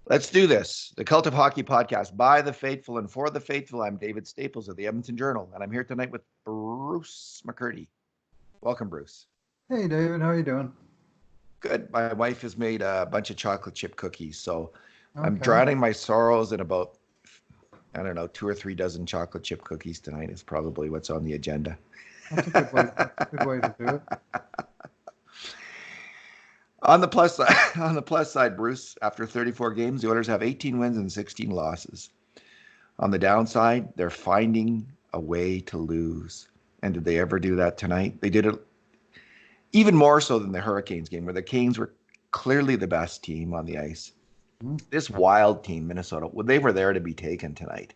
Let's do this. The Cult of Hockey podcast by the faithful and for the faithful. I'm David Staples of the Edmonton Journal, and I'm here tonight with Bruce McCurdy. Welcome, Bruce. Hey David, how you doing? Good. My wife has made a bunch of chocolate chip cookies, so I'm Okay, drowning my sorrows in about, I don't know, 2 or 3 dozen chocolate chip cookies tonight is probably what's on the agenda. that's a good way. That's a good way to do it. On the plus side, on the plus side, Bruce, after 34 games, the Oilers have 18 wins and 16 losses. On the downside, they're finding a way to lose. And did they ever do that tonight? They did it even more so than the Hurricanes game, where the Canes were clearly the best team on the ice. Mhm. This wild team, Minnesota, well, they were there to be taken tonight.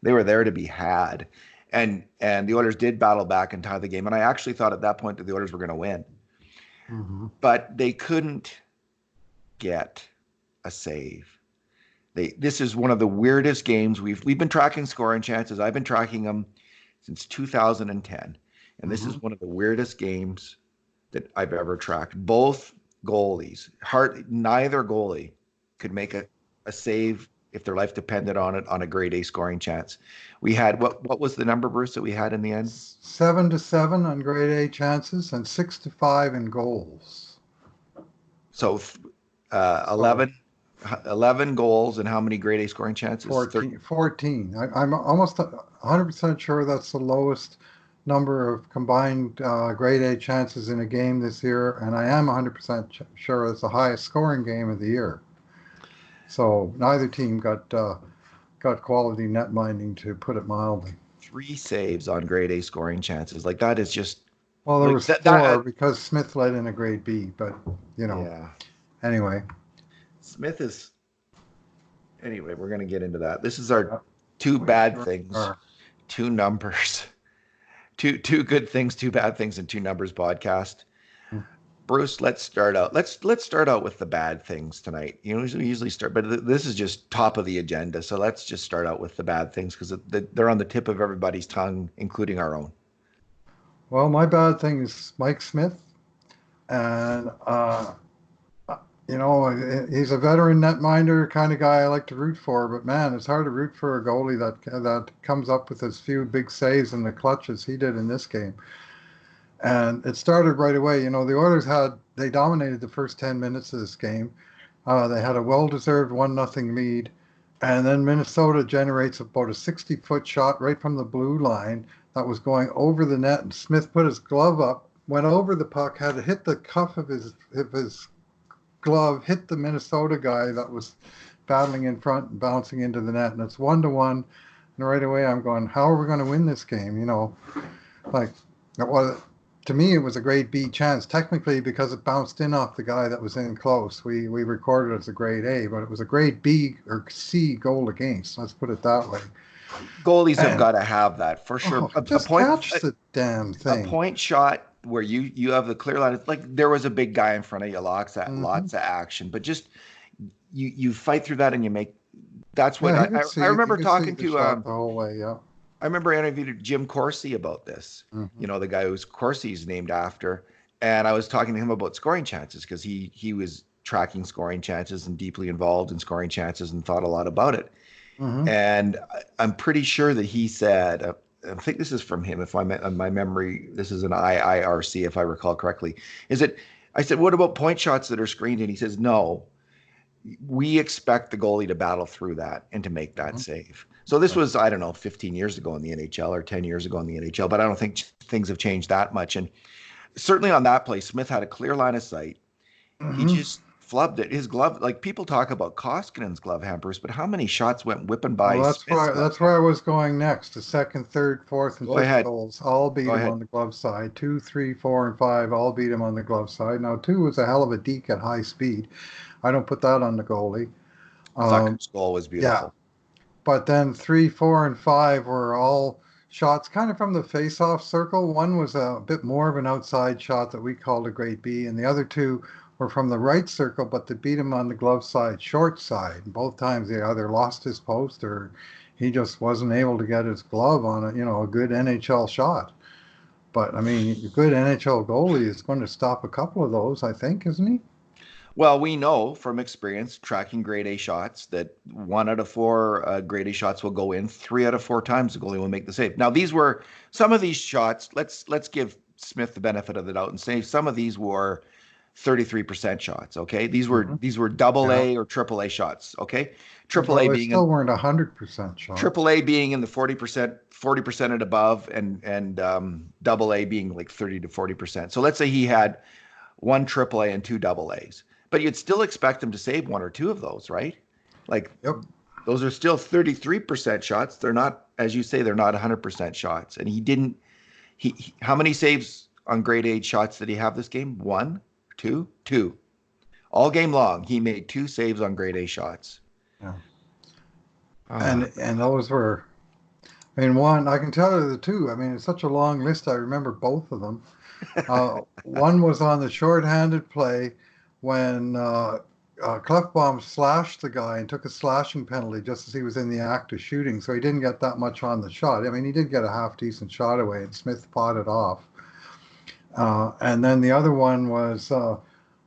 They were there to be had. And the Oilers did battle back and tie the game. And I actually thought at that point that the Oilers were going to win. Mhm. But they couldn't get a save. This is one of the weirdest games we've been tracking scoring chances. I've been tracking them since 2010, and this is Mhm. one of the weirdest games that I've ever tracked. Both goalies, neither goalie could make a save if their life depended on it on a grade A scoring chance. We had what was the number, Bruce, that we had in the end? 7-7 on grade A chances and 6-5 in goals. So So 11 goals and how many grade A scoring chances? 14. 14. I'm almost 100% sure that's the lowest number of combined grade A chances in a game this year, and I am 100% sure it's the highest scoring game of the year. So neither team got quality net minding, to put it mildly. 3 saves on grade A scoring chances. Like that is just Well, there like was that. four because Smith led in a grade B, but you know, Yeah, anyway. Smith is. Anyway, we're gonna get into that. This is our uh, two we bad sure things, are. two numbers, two good things, two bad things, and two numbers podcast. Bruce, let's start out with the bad things tonight. You know, we usually start, but this is just top of the agenda. So let's just start out with the bad things because they're on the tip of everybody's tongue, including our own. Well, my bad thing is Mike Smith, and he's a veteran netminder kind of guy I like to root for. But man, it's hard to root for a goalie that comes up with as few big saves in the clutch as he did in this game. And it started right away. You know, the Oilers they dominated the first 10 minutes of this game. They had a well-deserved 1-0 lead, and then Minnesota generates about a 60-foot shot right from the blue line that was going over the net, and Smith put his glove up, went over the puck, had to hit the cuff of his glove, hit the Minnesota guy that was battling in front and bouncing into the net, and it's 1-1. And right away, I'm going, how are we going to win this game? You know, like well, to me, it was a grade B chance, technically because it bounced in off the guy that was in close. We recorded it as a grade A, but it was a grade B or C goal against. Let's put it that way. Goalies have And got to have that for sure. oh, just catch the damn A thing. point shot where you have the clear line. It's like there was a big guy in front of you, Hmm. lots of action, but just you fight through that and you make. That's what Yeah, I he remember could see talking the to. shot the whole way. Yeah. I remember interviewed Jim Corsi about this. Hmm. You know, the guy who's Corsi's named after, and I was talking to him about scoring chances because he was tracking scoring chances and deeply involved in scoring chances and thought a lot about it. Hmm. And I'm pretty sure that he said, I think this is from him, if my memory, this is an IIRC, if I recall correctly, is it, I said, what about point shots that are screened? And he says, no, we expect the goalie to battle through that and to make that Hmm. save. So this Right. was, I don't know, 15 years ago in the NHL or 10 years ago in the NHL, but I don't think things have changed that much. And certainly on that play, Smith had a clear line of sight. He Hmm. just flubbed it. His glove, like people talk about Koskinen's glove hampers, but how many shots went whipping by Well, that's Smith's why glove that's where I hamper? was going next. The second, third, fourth, and Go fifth ahead. goals all Go beat him ahead. on the glove side. Two, three, four, and five all beat him on the glove side. Now two was a hell of a deke at high speed. I don't put that on the goalie. Um, Zucker's goal was yeah, beautiful. but then three, four, and five were all shots kind of from the face-off circle. One was a bit more of an outside shot that we called a grade B, and the other two were from the right circle, but they beat him on the glove side, short side. Both times he either lost his post or he just wasn't able to get his glove on a good NHL shot. But I mean, a good NHL goalie is going to stop a couple of those, I think, isn't he? Well, we know from experience tracking grade A shots that 1 out of 4 grade A shots will go in. 3 out of 4 times the goalie will make the save. Now, these were some of these shots. Let's give Smith the benefit of the doubt and say some of these were 33% shots. Okay, Hmm. these were double Yeah, A or triple A shots. Okay, triple but A they being in still weren't 100% triple shots. A being in the 40% and above, and double A being like 30 to 40%. So let's say he had one triple A and two double A's. But you'd still expect him to save 1 or 2 of those, right? Like Yep. those are still 33% shots. They're not, as you say, they're not 100% shots. And he didn't, how many saves on grade A shots did he have this game? One, two, two. All game long, he made 2 saves on grade A shots. Yeah. Ah, And those were, I mean, one, I can tell you the two. I mean, it's such a long list. I remember both of them. One was on the shorthanded play when Clefbaum slashed the guy and took a slashing penalty just as he was in the act of shooting. So he didn't get that much on the shot. I mean, he did get a half decent shot away, and Smith potted off. And then the other one was a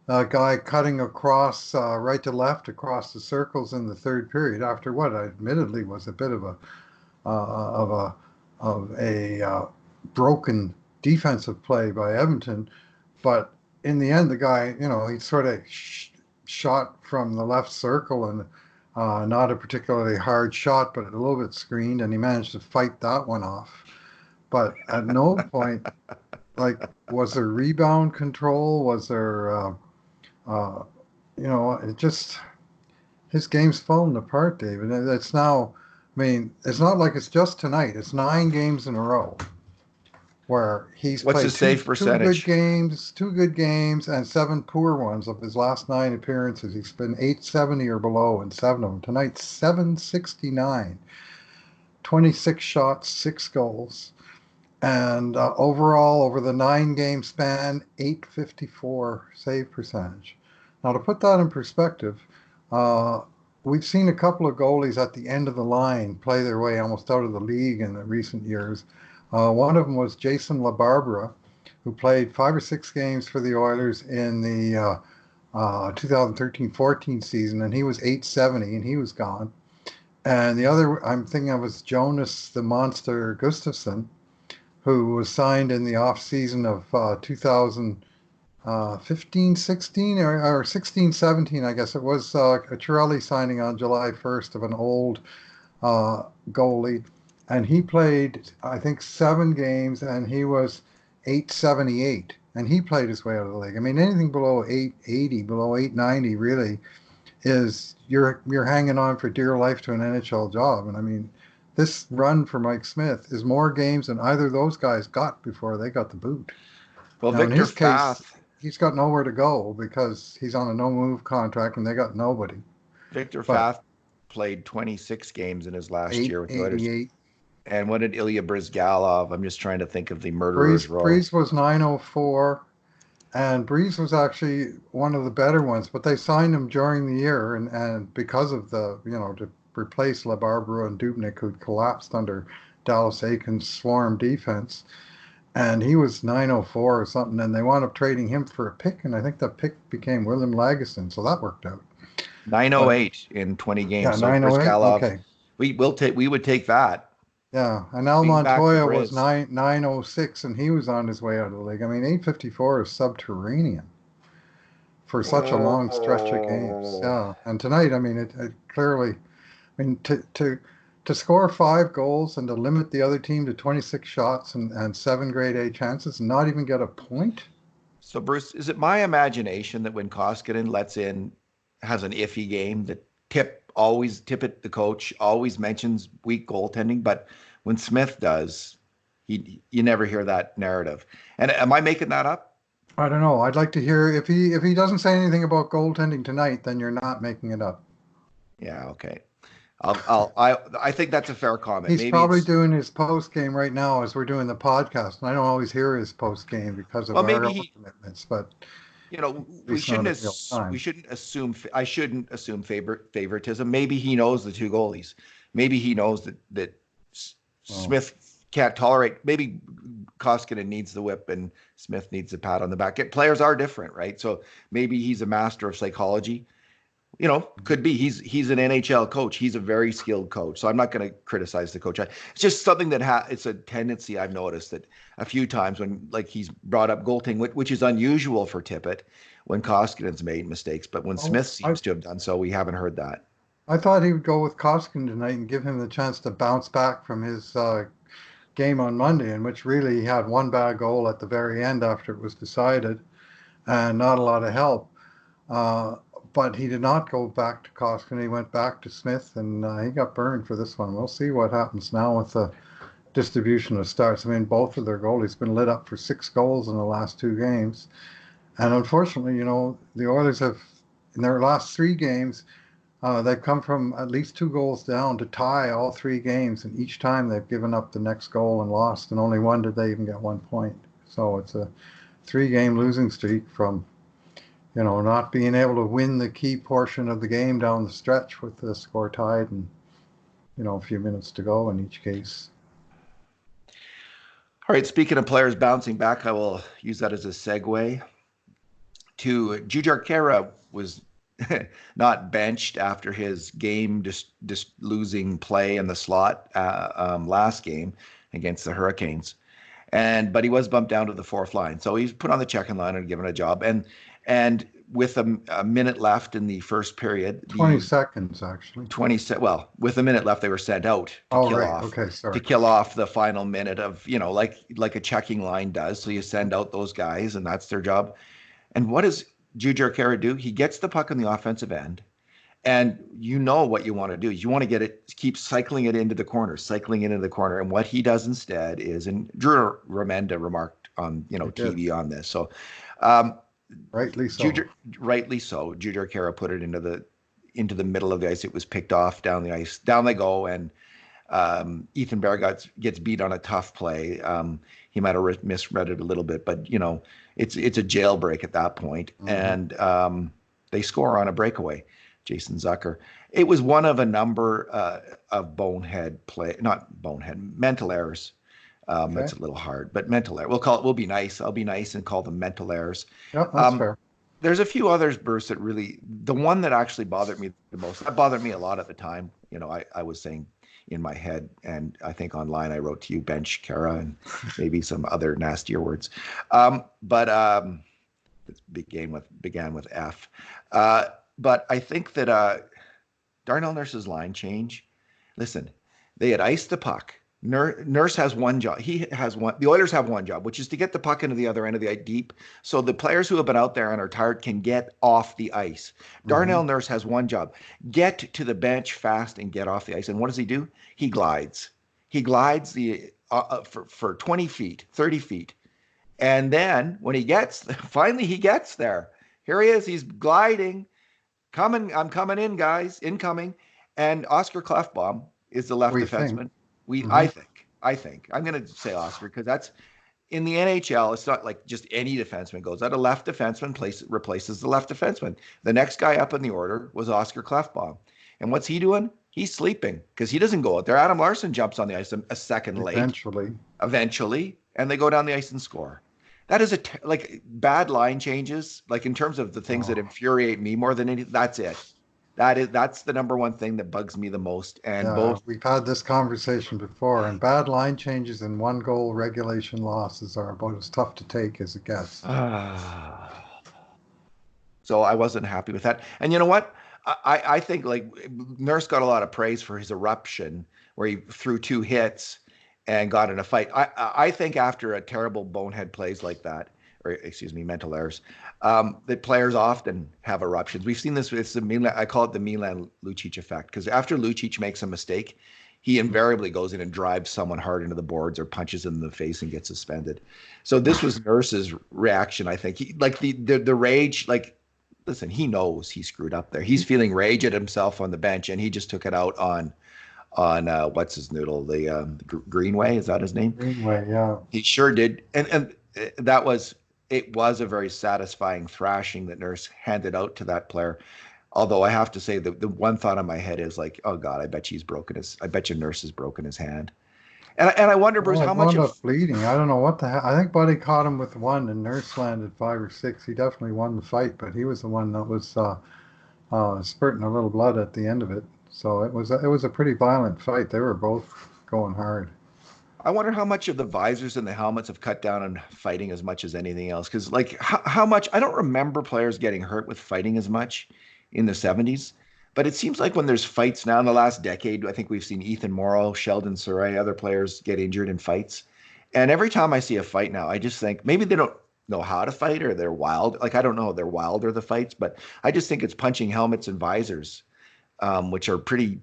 guy cutting across right to left across the circles in the third period after what admittedly was a bit of a broken defensive play by Edmonton, but in the end, the guy, he sort of shot from the left circle and not a particularly hard shot, but a little bit screened, and he managed to fight that one off. But at no point, like, was there rebound control? Was there, uh, it just his game's falling apart, David. It's now, I mean, it's not like it's just tonight. It's 9 games in a row where he's what's played his save percentage? two good games, and 7 poor ones of his last 9 appearances. He's been 870 or below in 7 of them. Tonight, 769, 26 shots, 6 goals, and overall over the 9 game span, 854 save percentage. Now, to put that in perspective, uh, we've seen a couple of goalies at the end of the line play their way almost out of the league in the recent years. One of them was Jason LaBarbera, who played 5 or 6 games for the Oilers in the 2013-14 season, and he was 870, and he was gone. And the other I'm thinking of was Jonas the Monster Gustafsson, who was signed in the off season of 2015-16 or 16-17, I guess it was a Chiarelli signing on July 1st of an old uh, goalie, and he played I think 7 games, and he was 878, and he played his way out of the league. I mean, anything below 880, below 890, really is you're hanging on for dear life to an NHL job. And I mean, this run for Mike Smith is more games than either of those guys got before they got the boot. Well, Now, in Victor his case, Fath, he's got nowhere to go because he's on a no move contract and they got nobody. Victor But Fath played 26 games in his last year with the Oilers. 888. And what did Ilya Brizgalov? I'm just trying to think of the murderer's row. Breeze was 904, and Breeze was actually one of the better ones, but they signed him during the year, and because of to replace LeBarbaro and Dubnik, who'd collapsed under Dallas Aiken's swarm defense, and he was 904 or something, and they wound up trading him for a pick, and I think the pick became William Lagesson, so that worked out. But 908 in 20 yeah, games. So 908. Brizgalov, Okay. we would take that. Yeah, and Al Being back to Montoya was Briz. 906, and he was on his way out of the league. I mean, 854 is subterranean for such a long stretch of games. Oh. Yeah, and tonight, I mean, it clearly, I mean, to score 5 goals and to limit the other team to 26 shots and 7 grade A chances and not even get a point. So Bruce, is it my imagination that when Koskinen has an iffy game, that Tippett, the coach, always mentions weak goaltending, but when Smith does, you never hear that narrative. And am I making that up? I don't know. I'd like to hear if he doesn't say anything about goaltending tonight, then you're not making it up. Yeah, okay. I think that's a fair comment. He's Maybe probably it's doing his post game right now as we're doing the podcast, and I don't always hear his post game because of well, our maybe other he commitments, but at we least not shouldn't in real we time. shouldn't assume I shouldn't assume favoritism. Maybe he knows the 2 goalies. Maybe he knows that Well, Smith can't tolerate. Maybe Koskinen needs the whip and Smith needs a pat on the back. Players are different, right? So maybe he's a master of psychology. Could be. He's an NHL coach. He's a very skilled coach. So I'm not going to criticize the coach. It's just something that it's a tendency I've noticed that a few times when like he's brought up goaltending, which is unusual for Tippett when Koskinen's made mistakes, but when Oh, Smith seems to have done so, we haven't heard that. I thought he would go with Koskinen tonight and give him the chance to bounce back from his game on Monday, in which really he had one bad goal at the very end after it was decided, and not a lot of help. Uh, but he did not go back to Koskinen. He went back to Smith, and he got burned for this one. We'll see what happens now with the distribution of starts. I mean, both of their goalies been lit up for 6 goals in the last 2 games. And unfortunately, the Oilers have, in their last 3 games, they've come from at least 2 goals down to tie all 3 games, and each time they've given up the next goal and lost, and only one did they even get 1 point. So it's a 3-game losing streak from, not being able to win the key portion of the game down the stretch with the score tied and, a few minutes to go in each case. All right, speaking of players bouncing back, I will use that as a segue to Jujhar Khaira was not benched after his game just losing play in the slot last game against the Hurricanes, but he was bumped down to the fourth line, so he's put on the checking line and given a job. And with a minute left in the first period, 20 seconds actually. Well, with a minute left, they were sent out to kill off the final minute of like a checking line does. So you send out those guys, and that's their job. And what does Jujhar Khaira do? He gets the puck on the offensive end, and what you want to do is you want to get it, keep cycling it into the corner. And what he does instead is, and Drew Remenda remarked on TV on this. So, rightly so. Jujhar Khaira put it into the middle of the ice. It was picked off down the ice. Down they go, and Ethan Bear gets beat on a tough play. He might have misread it a little bit, but it's a jailbreak at that point. And they score on a breakaway. Jason Zucker. It was one of a number of mental errors. That's a little hard, but mental error. We'll be nice. I'll be nice and call them mental errors. Yep, that's fair. There's a few others, Bruce, that really, the one that actually bothered me the most, that bothered me a lot at the time. I was saying in my head, and I think online I wrote to you, bench Khaira, and maybe some other nastier words. But it began with F. But I think that Darnell Nurse's line change, listen, they had iced the puck. Nurse has one job. He has one. The Oilers have one job, which is to get the puck into the other end of the ice deep, so the players who have been out there and are tired can get off the ice. Darnell Nurse has one job: get to the bench fast and get off the ice. And what does he do? He glides. He glides for 20 feet, 30 feet, and then when he finally he gets there. Here he is. He's gliding. I'm coming in, guys. Incoming. And Oscar Klefbom is the left defenseman. I think I'm going to say Oscar because that's in the NHL. It's not like just any defenseman goes out. A left defenseman replaces the left defenseman. The next guy up in the order was Oscar Klefbom. And what's he doing? He's sleeping because he doesn't go out there. Adam Larson jumps on the ice a second late. Eventually. And they go down the ice and score. That is like bad line changes, like in terms of the things that infuriate me more than anything. That's it. That's the number one thing that bugs me the most. And we've had this conversation before, and bad line changes and 1-goal regulation losses are about as tough to take as it gets. So I wasn't happy with that. And you know what? I think like Nurse got a lot of praise for his eruption where he threw 2 hits and got in a fight. I think after a terrible bonehead plays like that, or excuse me, mental errors, that players often have eruptions. We've seen this. I call it the Milan Lucic effect, because after Lucic makes a mistake, he invariably goes in and drives someone hard into the boards or punches him in the face and gets suspended. So this was Nurse's reaction. I think the rage. Like, listen, he knows he screwed up there. He's feeling rage at himself on the bench, and he just took it out on what's his noodle, the Greenway, is that his name? Greenway, yeah. He sure did, and it was a very satisfying thrashing that Nurse handed out to that player. Although I have to say the one thought in my head is like, oh God, I bet you Nurse has broken his hand. And I wonder, Bruce, Well, it how much wound of up bleeding. I don't know what the hell. I think Buddy caught him with one, and Nurse landed 5 or 6. He definitely won the fight, but he was the one that was spurting a little blood at the end of it. So it was a pretty violent fight. They were both going hard. I wonder how much of the visors and the helmets have cut down on fighting as much as anything else. Because like how much I don't remember players getting hurt with fighting as much in the 70s. But it seems like when there's fights now in the last decade, I think we've seen Ethan Morrow, Sheldon Surrey, other players get injured in fights. And every time I see a fight now, I just think maybe they don't know how to fight or they're wild. Like I don't know, they're wilder the fights, but I just think it's punching helmets and visors, which are pretty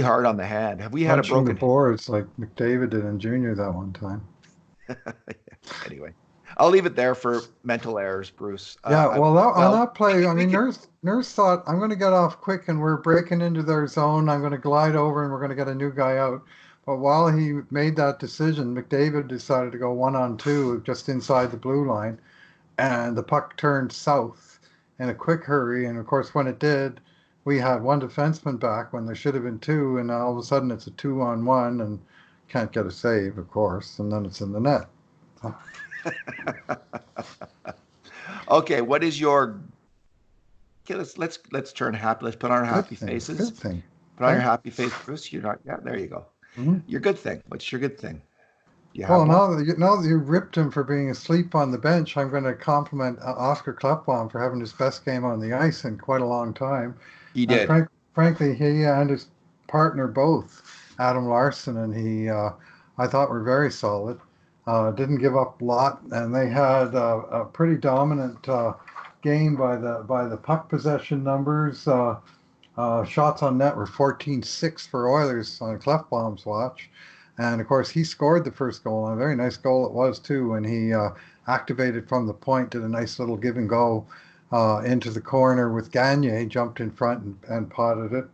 hard on the hand. Have we had a Punching the broken boards like McDavid did in junior that one time. anyway? I'll leave it there for mental errors, Bruce. Yeah, well, on Well, that play, I we mean, could. Nurse thought, I'm going to get off quick and we're breaking into their zone. I'm going to glide over and we're going to get a new guy out. But while he made that decision, McDavid decided to go 1-on-2 just inside the blue line, and the puck turned south in a quick hurry. And of course, when it did, we had one defenseman back when there should have been two, and all of a sudden it's a 2-on-1 and can't get a save, of course, and then it's in the net. Okay, what is your? Okay, let's turn happy. Let's put on our Good happy thing. faces. Good thing. Put on your Okay. happy face, Bruce. You're not. Yeah, there you go. Mhm. Your good thing. What's your good thing? You have Well, one? now that you ripped him for being asleep on the bench, I'm going to compliment Oscar Klefbom for having his best game on the ice in quite a long time. He And did. frankly, he and his partner both, Adam Larson, and I thought were very solid. Didn't give up a lot, and they had a pretty dominant game by the puck possession numbers. Shots on net were 14-6 for Oilers on Klefbom's watch. And of course, he scored the first goal, and a very nice goal it was too. When he activated from the point, did a nice little give and go into the corner with Gagne, jumped in front and potted it.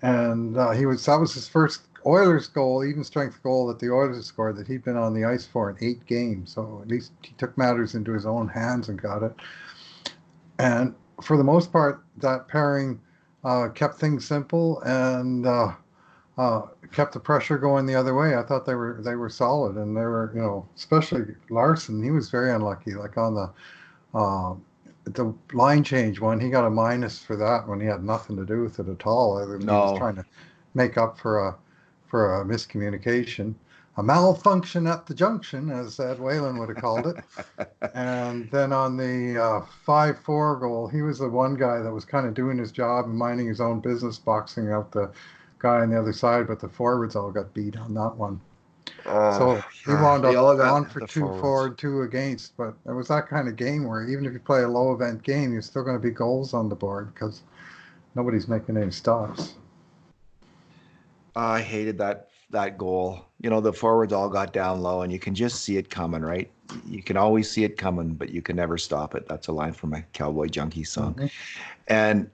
And that was his first Oilers goal, even strength goal that the Oilers scored that he'd been on the ice for in 8 games. So at least he took matters into his own hands and got it. And for the most part, that pairing kept things simple and kept the pressure going the other way. I thought they were solid, and they were, especially Larson. He was very unlucky, like on uh, the line change one. He got a minus for that when he had nothing to do with it at all. Other than he was No. trying to make up for a miscommunication, a malfunction at the junction, as Ed Whalen would have called it. And then on the 5-4 goal, he was the one guy that was kind of doing his job and minding his own business, boxing out the guy on the other side, but the forwards all got beat on that one. Oh, So he yeah. wound They up all 1 for got the 2 forwards. forward, 2 against. But it was that kind of game where even if you play a low event game, you're still going to be goals on the board because nobody's making any stops. I hated that goal. The forwards all got down low, and you can just see it coming, right? You can always see it coming, but you can never stop it. That's a line from a Cowboy Junkie song. Hmm. And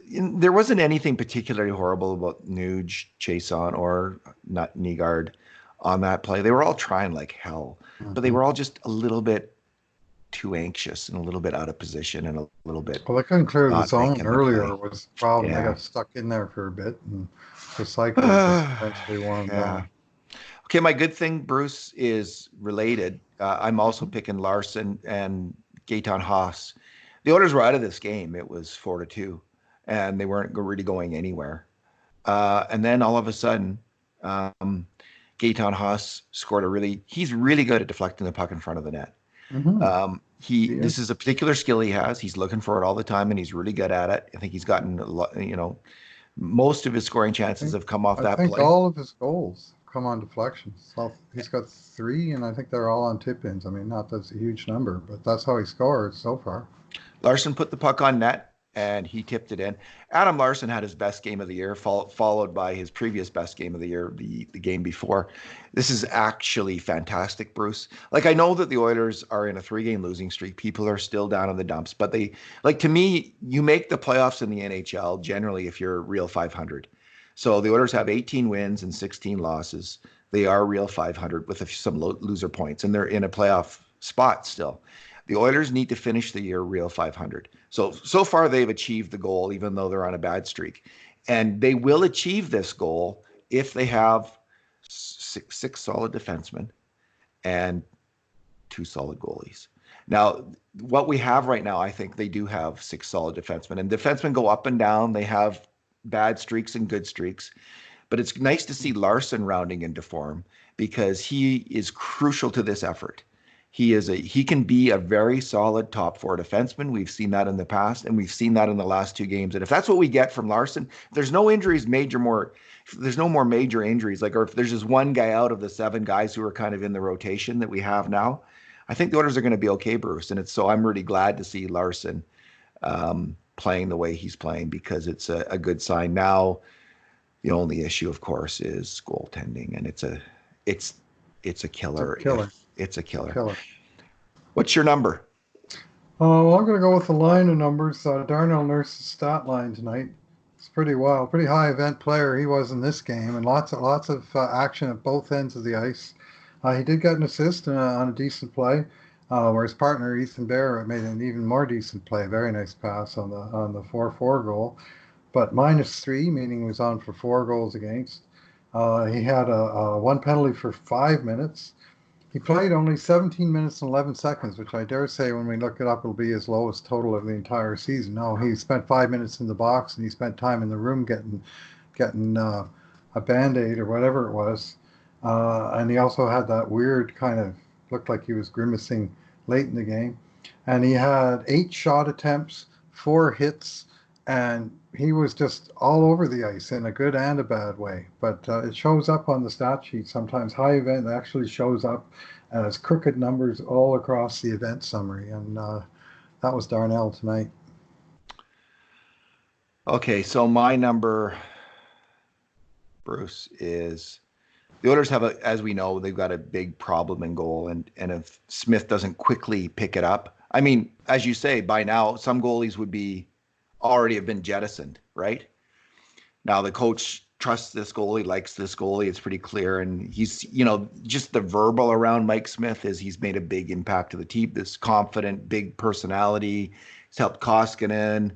there wasn't anything particularly horrible about Nuge, Chason, or not Nygaard on that play. They were all trying like hell, but they Hmm. were all just a little bit too anxious and a little bit out of position and a little bit Well, they couldn't clear the not zone making the earlier play. was the problem. They Yeah. got stuck in there for a bit, and the cycle just eventually wore them Yeah. down. Okay, my good thing, Bruce, is related. I'm also Mhm. picking Larson and Gaetan Haas. The Oilers were out of this game. It was 4-2, and they weren't really going anywhere. And then all of a sudden, um, Gaetan Haas scored he's really good at deflecting the puck in front of the net. Hmm. He This is. is a particular skill he has. He's looking for it all the time, and he's really good at it. I think he's gotten most of his scoring I chances think have come off I that think play. all of his goals come on deflections. So he's got 3, and I think they're all on tip-ins. I mean, not that's a huge number, but that's how he scores so far. Larson put the puck on net and he tipped it in. Adam Larson had his best game of the year, followed by his previous best game of the year, the game before. This is actually fantastic, Bruce. Like, I know that the Oilers are in a 3-game losing streak. People are still down in the dumps, but to me, you make the playoffs in the NHL generally if you're real 500. So the Oilers have 18 wins and 16 losses. They are real 500 with some loser points, and they're in a playoff spot still. The Oilers need to finish the year real 500. So far they've achieved the goal, even though they're on a bad streak, and they will achieve this goal if they have six solid defensemen and two solid goalies. Now, what we have right now, I think they do have six solid defensemen, and defensemen go up and down. They have bad streaks and good streaks, but it's nice to see Larson rounding into form because he is crucial to this effort. He can be a very solid top four defenseman. We've seen that in the past, and we've seen that in the last two games. And if that's what we get from Larson, if there's no injuries, if there's no more major injuries, like, or if there's just one guy out of the seven guys who are kind of in the rotation that we have now, I think the Oilers are going to be okay, Bruce. And I'm really glad to see Larson playing the way he's playing because it's a good sign. Now, the only issue, of course, is goaltending, and it's a killer. It's a killer. What's your number? Well, I'm going to go with the line of numbers. Darnell Nurse's stat line tonight. It's pretty wild. Pretty high event player he was in this game, and lots of action at both ends of the ice. He did get an assist on a decent play, where his partner Ethan Bear made an even more decent play. Very nice pass on the 4-4 goal, but -3, meaning he was on for 4 goals against. He had a one penalty for 5 minutes. He played only 17 minutes and 11 seconds, which I dare say when we look it up, it'll be his lowest total of the entire season. No, he spent 5 minutes in the box and he spent time in the room getting a Band-Aid or whatever it was. And he also had that weird kind of, looked like he was grimacing late in the game. And he had 8 shot attempts, 4 hits, and he was just all over the ice in a good and a bad way. But it shows up on the stat sheet sometimes. High event actually shows up as crooked numbers all across the event summary. And that was Darnell tonight. Okay, so my number, Bruce, is the Oilers have as we know, they've got a big problem in goal. And if Smith doesn't quickly pick it up, I mean, as you say, by now, some goalies would already have been jettisoned, right? Now the coach trusts this goalie, likes this goalie. It's pretty clear. And he's, just the verbal around Mike Smith is he's made a big impact to the team. This confident, big personality. He's helped Koskinen.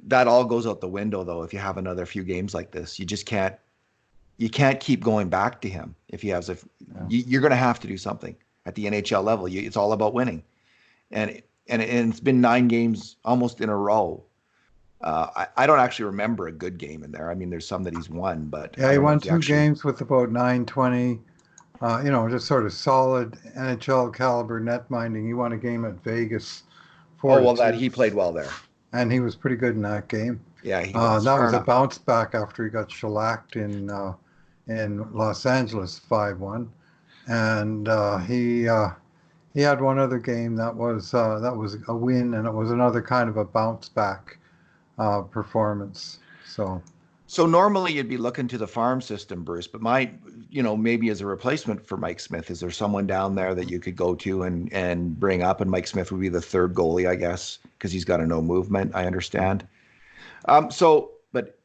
That all goes out the window, though, if you have another few games like this. You just can't keep going back to him if he has you're going to have to do something at the NHL level. It's all about winning. And it's been 9 games almost in a row. I don't actually remember a good game in there. I mean, there's some that he's won, but yeah, he won 2 games with about 920. Just sort of solid NHL caliber net minding. He won a game at Vegas. He played well there, and he was pretty good in that game. Yeah, that was a bounce back after he got shellacked in Los Angeles 5-1, and he had one other game that was a win, and it was another kind of a bounce back performance. So normally you'd be looking to the farm system, Bruce, but maybe as a replacement for Mike Smith, is there someone down there that you could go to and bring up? And Mike Smith would be the third goalie, I guess, because he's got a no movement. I understand. But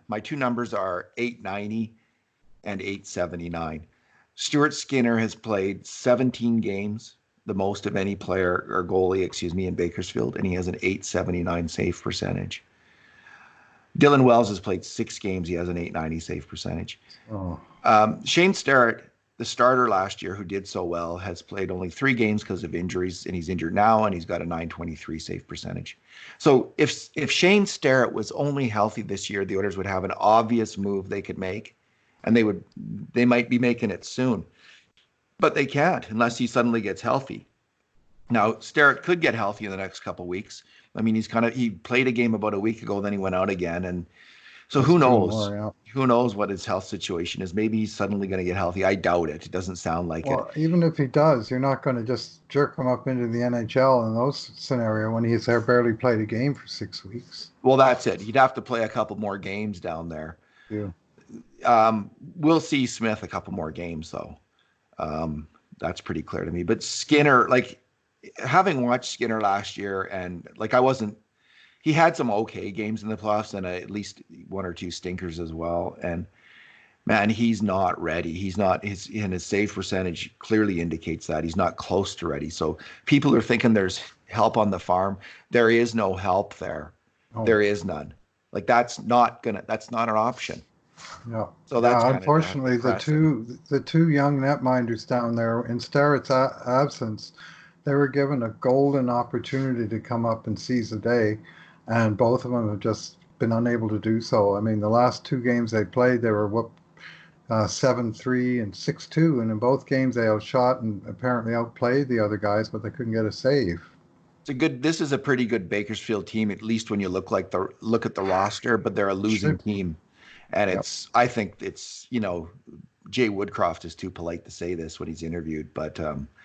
my 2 numbers are 890 and 879. Stuart Skinner has played 17 games, the most of any player or goalie, in Bakersfield, and he has an 879 save percentage. Dylan Wells has played 6 games. He has an 890 save percentage. Oh. Shane Starrett, the starter last year who did so well, has played only 3 games because of injuries, and he's injured now, and he's got a 923 save percentage. So if Shane Starrett was only healthy this year, the Oilers would have an obvious move they could make, and they might be making it soon. But they can't unless he suddenly gets healthy. Now, Starrett could get healthy in the next couple of weeks. I mean, he played a game about a week ago, then he went out again. And so who knows? Who knows what his health situation is? Maybe he's suddenly going to get healthy. I doubt it. It doesn't sound like it. Well, even if he does, you're not going to just jerk him up into the NHL in those scenarios when he's barely played a game for 6 weeks. Well, that's it. He'd have to play a couple more games down there. Yeah. We'll see Smith a couple more games, though. That's pretty clear to me. But Skinner, having watched Skinner last year, and he had some okay games in the playoffs and at least 1 or 2 stinkers as well. And man, he's not ready. He's not, his save percentage clearly indicates that he's not close to ready. So people are thinking there's help on the farm. There is no help there. Oh. There is none. That's not an option. Yeah, So that's yeah. kind of Unfortunately, depressing. the two young netminders down there, in Starrett's absence, they were given a golden opportunity to come up and seize the day, and both of them have just been unable to do so. I mean, the last two games they played, they were whooped 7-3 and 6-2, and in both games they outshot and apparently outplayed the other guys, but they couldn't get a save. This is a pretty good Bakersfield team, at least when you look at the roster, but they're a losing Should, team. And yep, I think Jay Woodcroft is too polite to say this when he's interviewed, but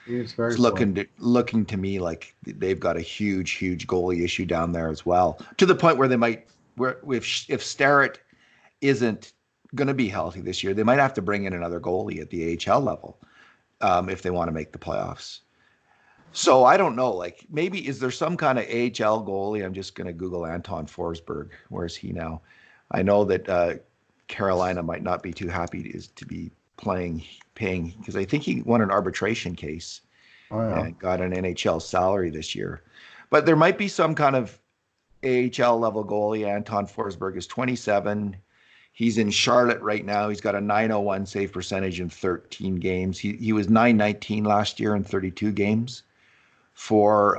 he is it's very polite. looking to me like they've got a huge goalie issue down there as well, to the point where they might, where if Starrett isn't going to be healthy this year, they might have to bring in another goalie at the AHL level if they want to make the playoffs. So I don't know. Like, maybe is there some kind of AHL goalie? I'm just going to Google Anton Forsberg. Where's he now? I know that Carolina might not be too happy to be paying, because I think he won an arbitration case Oh yeah. and got an NHL salary this year. But there might be some kind of AHL level goalie. Anton Forsberg is 27. He's in Charlotte right now. He's got a 901 save percentage in 13 games. He was 919 last year in 32 games for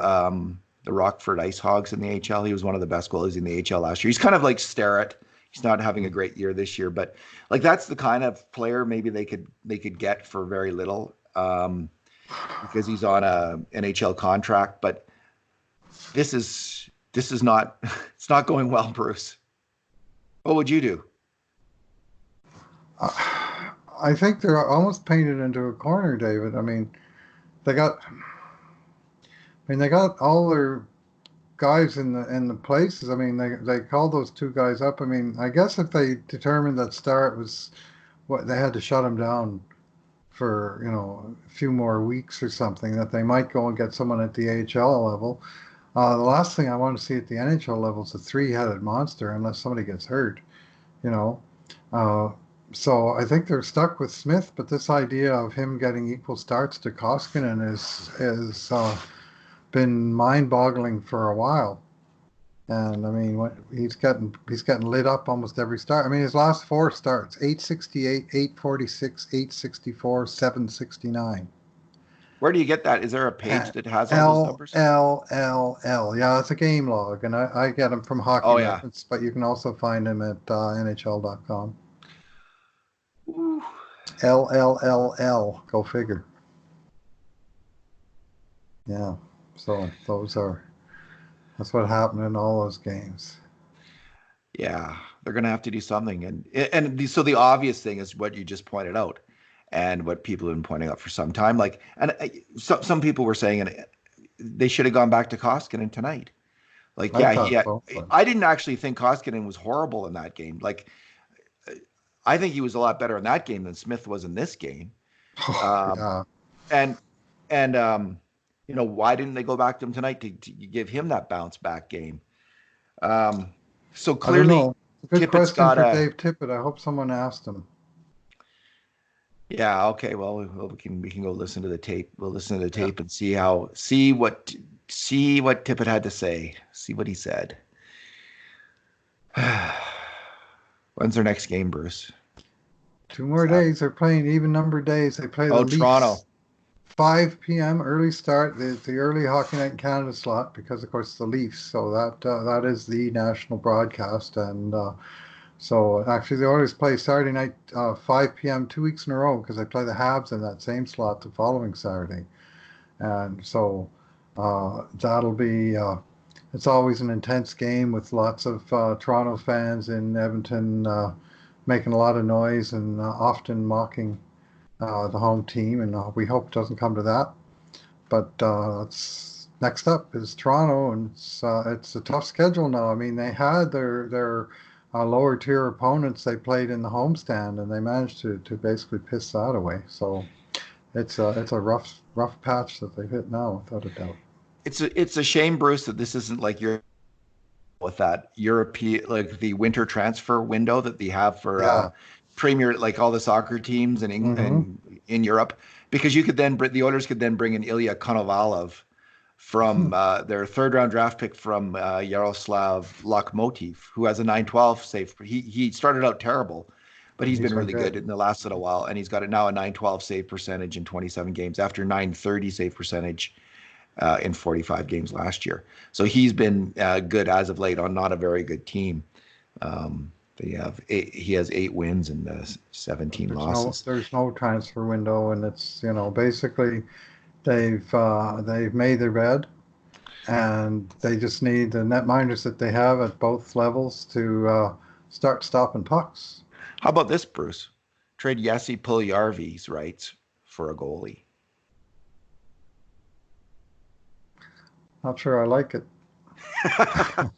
the Rockford Ice Hogs in the AHL. He was one of the best goalies in the AHL last year. He's kind of like Starrett. He's not having a great year this year, but like that's the kind of player maybe they could get for very little because he's on a NHL contract. But this is not it's not going well, Bruce. What would you do? I think they're almost painted into a corner, David. I mean, they got, they got all their guys in the places. I mean, they called those two guys up. I mean, I guess if they determined that Starrett was what they had to shut him down for, a few more weeks or something, that they might go and get someone at the AHL level. The last thing I want to see at the NHL level is a three-headed monster, unless somebody gets hurt. You know. Uh, so I think they're stuck with Smith, but this idea of him getting equal starts to Koskinen is been mind-boggling for a while. And I mean, he's getting lit up almost every start. I mean, his last four starts: 868, 846, 864, 769. Where do you get that? Is there a page And that has all those L numbers? L L L. Yeah, it's a game log, and I get him from Hockey Oh yeah. Reference, but you can also find him at NHL.com. Ooh. LLLL. Go figure. Yeah. So that's what happened in all those games. Yeah, they're going to have to do something, so the obvious thing is what you just pointed out, and what people have been pointing out for some time. Like, and some people were saying, and they should have gone back to Koskinen tonight. Like, I yeah, thought so, but I didn't actually think Koskinen was horrible in that game. Like, I think he was a lot better in that game than Smith was in this game. oh, Um, yeah. and and why didn't they go back to him tonight to give him that bounce back game? Um, so I don't clearly, know. Good Tippett's question got for a. Dave Tippett. I hope someone asked him. Yeah, okay. Well, we can go listen to the tape. We'll listen to the Yeah. tape and see what Tippett had to say. See what he said. When's their next game, Bruce? 2 more days. They're playing even number days. They play the Oh, Leafs. Toronto. 5 p.m. early start, the early Hockey Night in Canada slot, because of course it's the Leafs, so that is the national broadcast. And so actually the Oilers play Saturday night 5 p.m. 2 weeks in a row, because they play the Habs in that same slot the following Saturday. And so that'll be it's always an intense game with lots of Toronto fans in Edmonton making a lot of noise and often mocking the home team, and we hope it doesn't come to that. But it's next up is Toronto, and it's a tough schedule now. I mean, they had their lower tier opponents they played in the homestand, and they managed to basically piss that away. So it's a rough patch that they've hit now, without a doubt. It's a shame, Bruce, that this isn't like you're with that European, like the winter transfer window that they have for Yeah. Premier, like all the soccer teams Hmm. and in Europe, because the Oilers could then bring in Ilya Konovalov from their third round draft pick from Yaroslav Lokomotiv, who has a 912 save. He started out terrible, but he's been He's been really good good. in the last little while, and he's got it now a 912 save percentage in 27 games after 930 save percentage in 45 games last year. So he's been good as of late on not a very good team. He has 8 wins and But 17 losses. there's no transfer window, and it's basically they've made their bed, and they just need the netminders that they have at both levels to start stopping pucks. How about this, Bruce? Trade Jesse Puljujarvi's rights for a goalie. Not sure I like it. I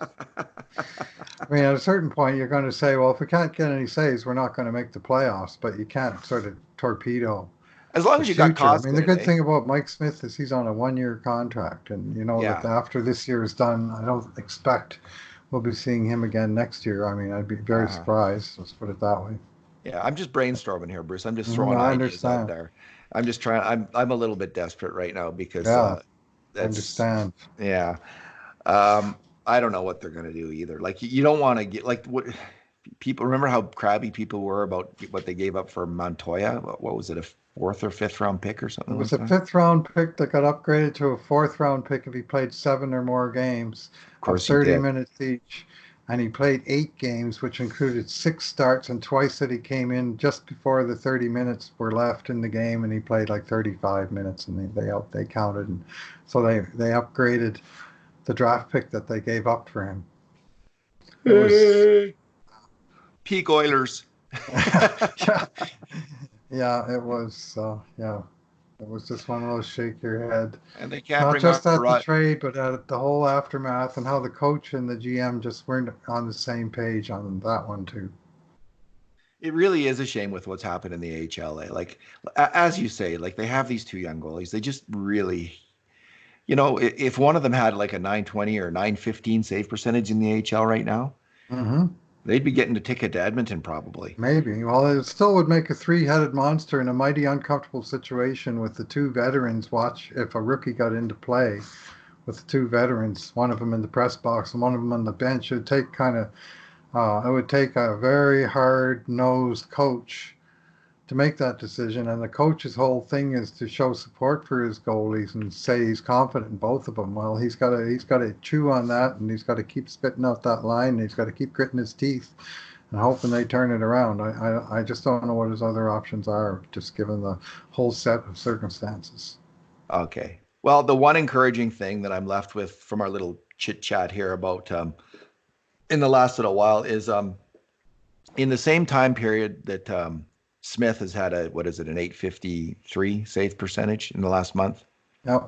mean, at a certain point, you're going to say, well, if we can't get any saves, we're not going to make the playoffs. But you can't sort of torpedo As long the as you got future. I mean, the Koskinen, good eh? thing about Mike Smith is he's on a 1 year contract, and you know that Yeah. after this year is done, I don't expect we'll be seeing him again next year. I mean, I'd be very Uh-huh. surprised. Let's put it that way. Yeah, I'm just brainstorming here, Bruce. I'm just throwing I ideas out understand. there. I'm just trying. I'm a little bit desperate right now because Yeah, I that's understand. yeah. I don't know what they're gonna do either. Like you don't want to get like what people remember how crabby people were about what they gave up for Montoya. What was it, a fourth or fifth round pick or It something was like a that? fifth round pick that got upgraded to a fourth round pick if he played 7 or more games Of of course he 30 did. minutes each. And he played 8 games, which included 6 starts, and twice that he came in just before the 30 minutes were left in the game, and he played like 35 minutes, and they counted, and so they upgraded the draft pick that they gave up for him. It was Peak Oilers. yeah, yeah, it was yeah, it was just one of those shake your head. And they can't Not bring on just at the Rod. trade, but at the whole aftermath and how the coach and the GM just weren't on the same page on that one too. It really is a shame with what's happened in the HLA. Like as you say, like they have these two young goalies. They just really, if one of them had like a 920 or 915 save percentage in the AHL right now, Hmm. they'd be getting a ticket to Edmonton probably. Maybe. Well, it still would make a three-headed monster in a mighty uncomfortable situation with the two veterans. Watch if a rookie got into play with the two veterans, one of them in the press box and one of them on the bench. It would take a very hard-nosed coach to make that decision. And the coach's whole thing is to show support for his goalies and say he's confident in both of them. Well, he's got to chew on that, and he's got to keep spitting out that line. And he's got to keep gritting his teeth and hoping they turn it around. I just don't know what his other options are, just given the whole set of circumstances. Okay. Well, the one encouraging thing that I'm left with from our little chit chat here about in the last little while is in the same time period that Smith has had what is it, an 853 save percentage in the last month. Yep.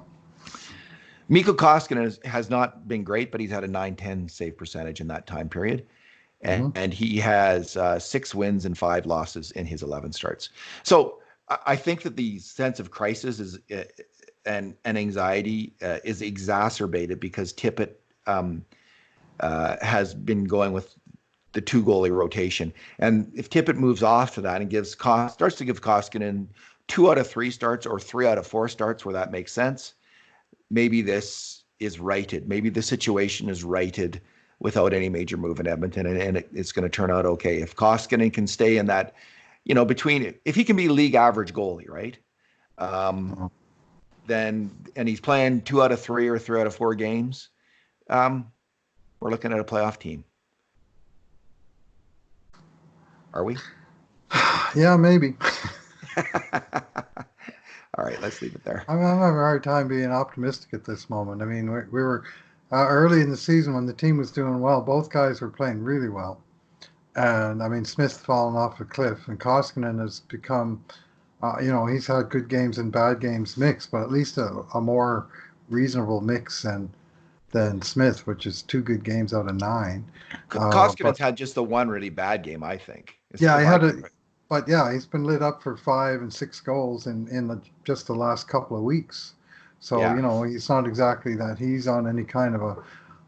Mikko Koskinen has not been great, but he's had a 910 save percentage in that time period. Hmm. And he has 6 wins and 5 losses in his 11 starts. So I think that the sense of crisis is and anxiety is exacerbated because Tippett has been going with the two goalie rotation. And if Tippett moves off to that and starts to give Koskinen 2 out of 3 starts or 3 out of 4 starts where that makes sense, maybe this is righted. Maybe the situation is righted without any major move in Edmonton, and it's going to turn out okay. If Koskinen can stay in that, if he can be league average goalie, right? Then, and he's playing 2 out of 3 or 3 out of 4 games, we're looking at a playoff team. Are we? Yeah, maybe. All right, let's leave it there. I'm having a hard time being optimistic at this moment. I mean, we were early in the season when the team was doing well. Both guys were playing really well. And I mean, Smith's fallen off a cliff, and Koskinen has become, he's had good games and bad games mixed, but at least a more reasonable mix than Smith, which is 2 good games out of 9. Koskinen's But had just the one really bad game, I think. yeah, If I can, but yeah, he's been lit up for 5 and 6 goals in just the last couple of weeks. So yeah. he's not exactly that he's on any kind of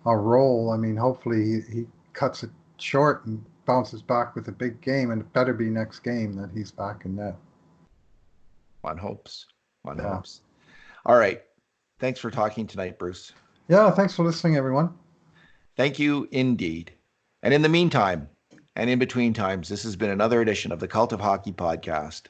a roll. I mean, hopefully he cuts it short and bounces back with a big game, and it better be next game that he's back in net. One hopes. One Yeah. hopes. All right. Thanks for talking tonight, Bruce. Yeah. Thanks for listening, everyone. Thank you indeed. And in the meantime, and in between times, this has been another edition of the Cult of Hockey podcast.